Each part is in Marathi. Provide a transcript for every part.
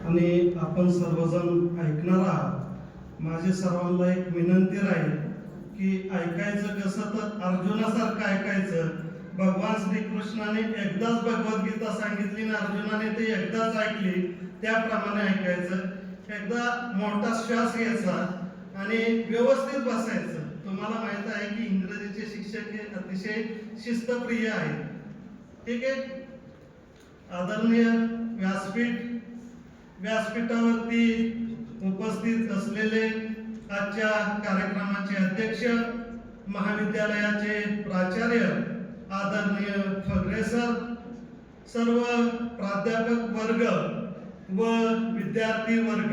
आणि आपण सर्वजण ऐकणार आहात. माझी सर्वांना एक विनंती राहील की ऐकायचं कसं तर अर्जुनासारखं ऐकायचं. भगवान श्रीकृष्णाने एकदाच भगवद्गीता सांगितली आणि अर्जुनाने ते एकदाच ऐकली, त्याप्रमाणे ऐकायचं. एकदा मोठा श्वास घ्यायचा आणि व्यवस्थित बसायचं. तुम्हाला माहित आहे की इंग्रजीचे शिक्षक हे अतिशय शिस्तप्रिय आहेत. ठीक आहे. आदरणीय व्यासपीठावरती उपस्थित असलेले आजच्या कार्यक्रमाचे अध्यक्ष, महाविद्यालयाचे प्राचार्य आदरणीय फगरे सर, सर्व प्राध्यापक वर्ग व विद्यार्थी वर्ग,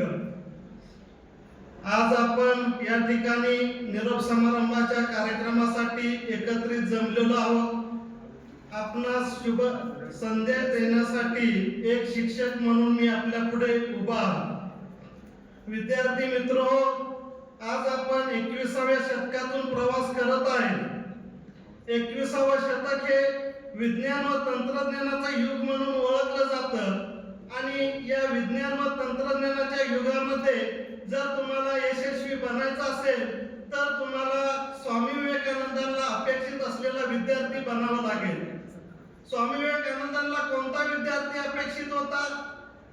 आज आपण या ठिकाणी निरोप समारंभाच्या कार्यक्रमासाठी एकत्रित जमलेलो आहोत. आपणास शुभ संदेश देण्यासाठी एक शिक्षक म्हणून मी आपल्या पुढे उभा आहे. विद्यार्थी मित्र, आज आपण 21व्या शतकातून प्रवास करत आहे. 21वं शतक हे विज्ञान व तंत्रज्ञानाचं युग म्हणून ओळखलं जातं आणि या विज्ञान व तंत्रज्ञानाच्या युगामध्ये जर तुम्हाला यशस्वी बनायचं असेल तर तुम्हाला स्वामी विवेकानंदांना अपेक्षित असलेला विद्यार्थी बनावा लागेल. स्वामी विवेकानंदांना कोणता विद्यार्थी अपेक्षित होता?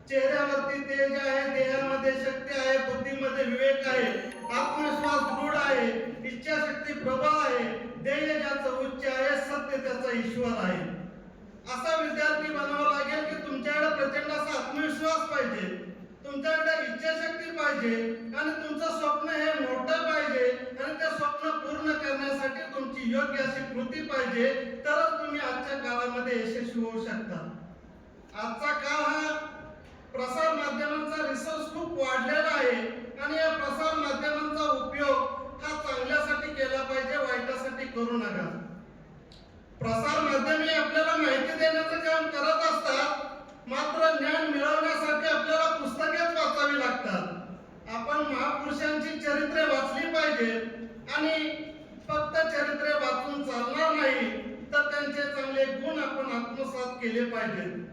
चेहऱ्यावरती तेज आहे, देहामध्ये शक्ती आहे, बुद्धीमध्ये विवेक आहे, आत्मविश्वास दृढ आहे, इच्छाशक्ती प्रबळ आहे, ध्येय ज्याचं उच्च आहे, सत्य त्याचा ईश्वर आहे. असा विद्यार्थी बनावा लागेल की तुमच्याकडे प्रचंड असा आत्मविश्वास पाहिजे, तुमच्याकडे इच्छाशक्ती पाहिजे आणि तुमचं स्वप्न हे मोठं पाहिजे आणि ते स्वप्न पूर्ण करण्यासाठी तुमची योग्य अशी कृती पाहिजे, तरच तुम्ही आजच्या काळामध्ये यशस्वी होऊ शकता. आजचा काळ हा प्रसार माध्यमांचा रिसर्च खूप वाढलेला आहे आणि या प्रसार माध्यमांचा उपयोग हा चांगल्यासाठी केला पाहिजे, वाईटासाठी करू नका. प्रसार माध्यमे आपल्याला माहिती देण्याचं काम करत असतात, मात्र ज्ञान मिळवण्यासाठी आपल्याला पुस्तकेच वाचावी लागतात. आपण महापुरुषांची चरित्रे वाचली पाहिजे आणि फक्त चरित्रे वाचून चालणार नाही, तर त्यांचे चांगले गुण आपण आत्मसात केले पाहिजेत.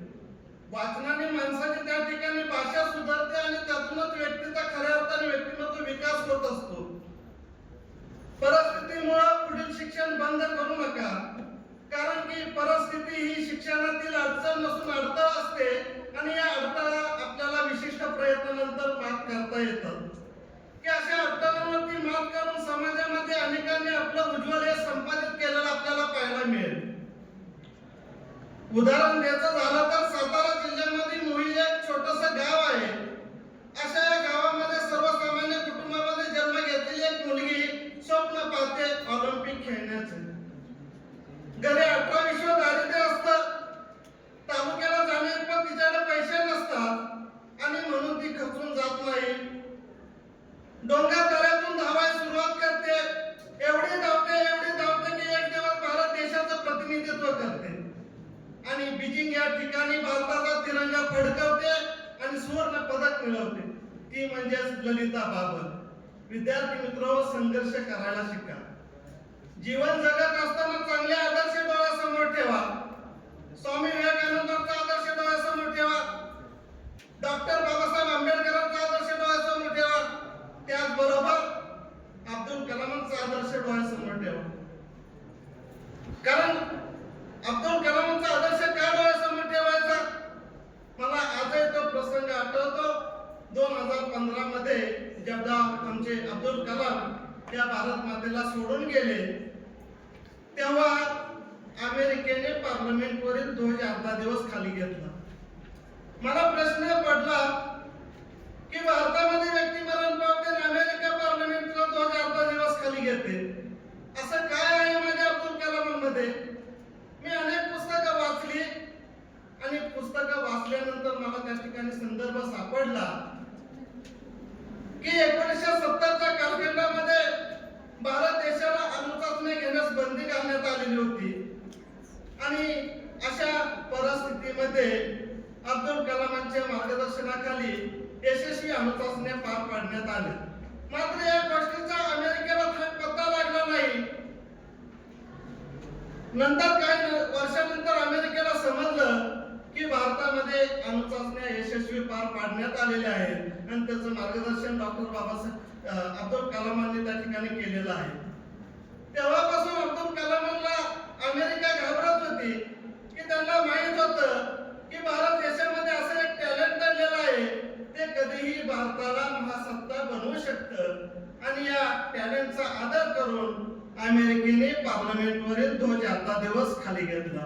वाचनाने माणसाची त्या ठिकाणी भाषा सुधारते आणि त्यातूनच व्यक्तीचा खऱ्या अर्थाने व्यक्तिमत्व विकास होत असतो. परिस्थितीमुळे पुढील शिक्षण बंद करू नका, कारण की परिस्थिती ही शिक्षणातील अडचण नसून अडथळा असते आणि या अडथळा आपल्याला विशिष्ट प्रयत्नानंतर मात करता येतात. की अशा अडथळ्यांवरती मात करून समाजामध्ये अनेकांनी आपलं उज्ज्वल हे संपादित केलेलं आपल्याला पाहायला मिळेल. उदाहरण द्यायचं झालं तर सातारा जिल्ह्यामध्ये मोही एक छोटंसं गाव आहे. अशा या गावामध्ये सर्वसामान्य कुटुंबामध्ये जन्म घेतलेली एक मुलगी स्वप्न पाहते ऑलिम्पिक खेळण्याचे. घरी 18-20 दारिद्र्य असतं, तालुक्याला जाण्याइतपत तिच्याकडे पैसे नसतात आणि म्हणून ती खचून जात नाही. डोंगर दऱ्यातून धावायला सुरुवात करते. एवढी धावते की एक दिवस भारत देशाचं प्रतिनिधित्व करते आणि बीजिंग या ठिकाणी भारताचा तिरंगा फडकवते आणि सुवर्ण पदक मिळवते. ती म्हणजेच ललिता बाबर. विद्यार्थी मित्र, संघर्ष करायला शिका. जीवन जगत असताना चांगले आदर्श डोळ्यासमोर ठेवा. स्वामी विवेकानंदांचा आदर्श डोळ्यासमोर ठेवा, डॉक्टर बाबासाहेब आंबेडकरांचा आदर्श डोळ्यासमोर ठेवा, त्याचबरोबर अब्दुल कलामांचा आदर्श डोळ्यासमोर ठेवा. कारण अब्दुल कलामांचा आदर्श का डोळ्यासमोर ठेवायचा? मला आजही तो प्रसंग आठवतो. 2015 मध्ये जेव्हा आमचे अब्दुल कलाम त्या भारत मातेला सोडून गेले, तेव्हा अमेरिकेने पार्लमेंटवरील ध्वज अर्धा दिवस खाली घेतला. मला प्रश्न पडला की भारतामध्ये व्यक्ती मरण पावते आणि अमेरिका पार्लमेंटचा ध्वज अर्धा दिवस खाली घेते. असं काय आहे माझ्या अब्दुल कलामांमध्ये? मी अनेक पुस्तकं वाचली आणि पुस्तकं वाचल्यानंतर मला त्या ठिकाणी संदर्भ सापडला की 1970च्या कालखंडामध्ये भारत देशाला अणुचाचणी घेण्यास बंदी घालण्यात आलेली होती आणि अशा परिस्थितीमध्ये अब्दुल कलामांच्या मार्गदर्शनाखाली यशस्वी अणुचाचण्या पार पाडण्यात आल्या. मात्र या गोष्टीचा अमेरिकेला पत्ता लागला नाही. नंतर काही वर्षानंतर अमेरिकेला समजलं की भारतामध्ये अणुचाचण्या यशस्वी पार पाडण्यात आलेल्या आहेत आणि त्याचं मार्गदर्शन डॉक्टर बाबासाहेब अब्दुल कलामांनी त्या ठिकाणी केलेलं आहे. तेव्हापासून अब्दुल कलामांना अमेरिका घाबरत होती की त्यांना माहित होतं की भारत देशामध्ये असं एक टॅलेंट दडलेलं आहे, ते कधीही भारताला महासत्ता बनवू शकतं आणि या टॅलेंटचा आदर करून अमेरिकेने पार्लमेंटवरील ध्वज आता दिवस खाली घेतला.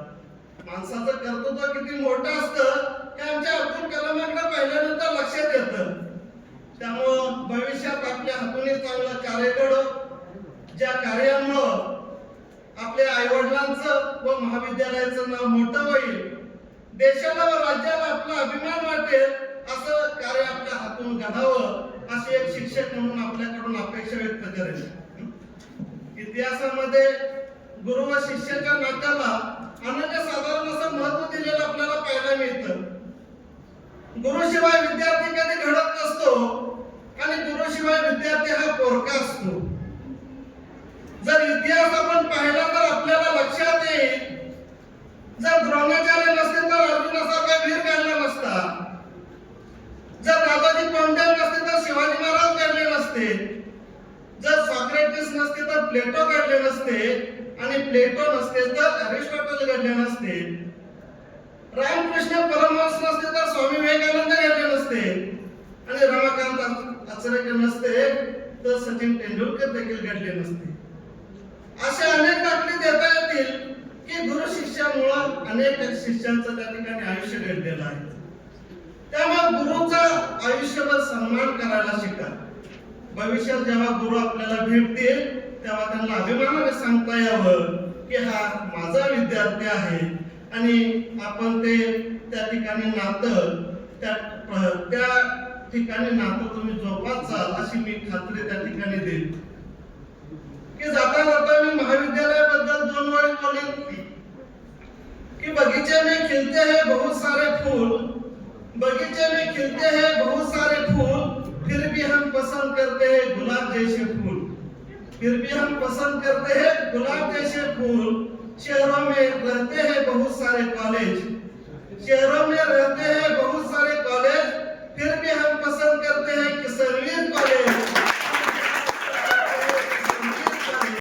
माणसाचं कर्तृत्व किती मोठं असतं हे आमच्या अब्दुल कलामांकडे पाहिल्यानंतर लक्षात येतं. त्यामुळं भविष्यात आपल्या हातून चांगलं कार्य घडो, ज्या कार्यामुळं आपल्या आईवडिलांचं व महाविद्यालयाचं नाव मोठं होईल, देशाला व राज्याला आपला अभिमान वाटेल, असं कार्य आपल्या हातून घडावं अशी एक शिक्षक म्हणून आपल्याकडून अपेक्षा व्यक्त करेल. इतिहासामध्ये गुरु व शिष्याच्या नात्याला अनन्यसाधारण असं महत्व दिलेलं आपल्याला पाहायला मिळतं. गुरुशिवाय विद्यार्थी कधी घडत नसतो आणि गुरुशिवाय विद्यार्थी हा पोरका असतो. जर इतिहास आपण पाहिला तर आपल्याला लक्षात येईल, जर द्रोणाचार्य नसते तर अर्जुनासारखा वीर घडला नसता, जर दादाजी कोंडदेव नसते तर शिवाजी महाराज घडले नसते, जर सॉक्रेटिस नसते तर प्लेटो घडले नसते आणि प्लेटो नसते तर अरिस्टॉटल घडले नसते, रामकृष्ण परमहंस नसते तर स्वामी विवेकानंद घडले नसते आणि रमाकांत आचरेकर नसते तर सचिन तेंडुलकर देखील घडले नसते. असे अनेक दाखले देता येतील की गुरु शिष्यामुळे अनेक शिष्यांचं त्या ठिकाणी आयुष्य घडलेलं आहे. त्यामुळे गुरुचा आयुष्यभर सन्मान करायला शिका. भविष्यात जेव्हा गुरु आपल्याला भेटतील तेव्हा त्यांना अभिमानाने सांगता यावं की हा माझा विद्यार्थी आहे आणि आपण ते त्या ठिकाणी नातं त्या ठिकाणी नातं तुम्ही जोपासाल अशी मी खात्री त्या ठिकाणी देईन. की जाता जाता मी महाविद्यालयाबद्दल 2 ओळी बोलेन कि बगीचे में खिलते हैं बहुत सारे फूल, बगीचे में खिलते हैं बहुत सारे फूल, फिर भी हम पसंद करते हैं गुलाब जैसे फूल, फिर भी हम पसंद करते हैं गुलाब जैसे फूल. शहरों में रहते हैं बहुत सारे कॉलेज, शहरों में रहते हैं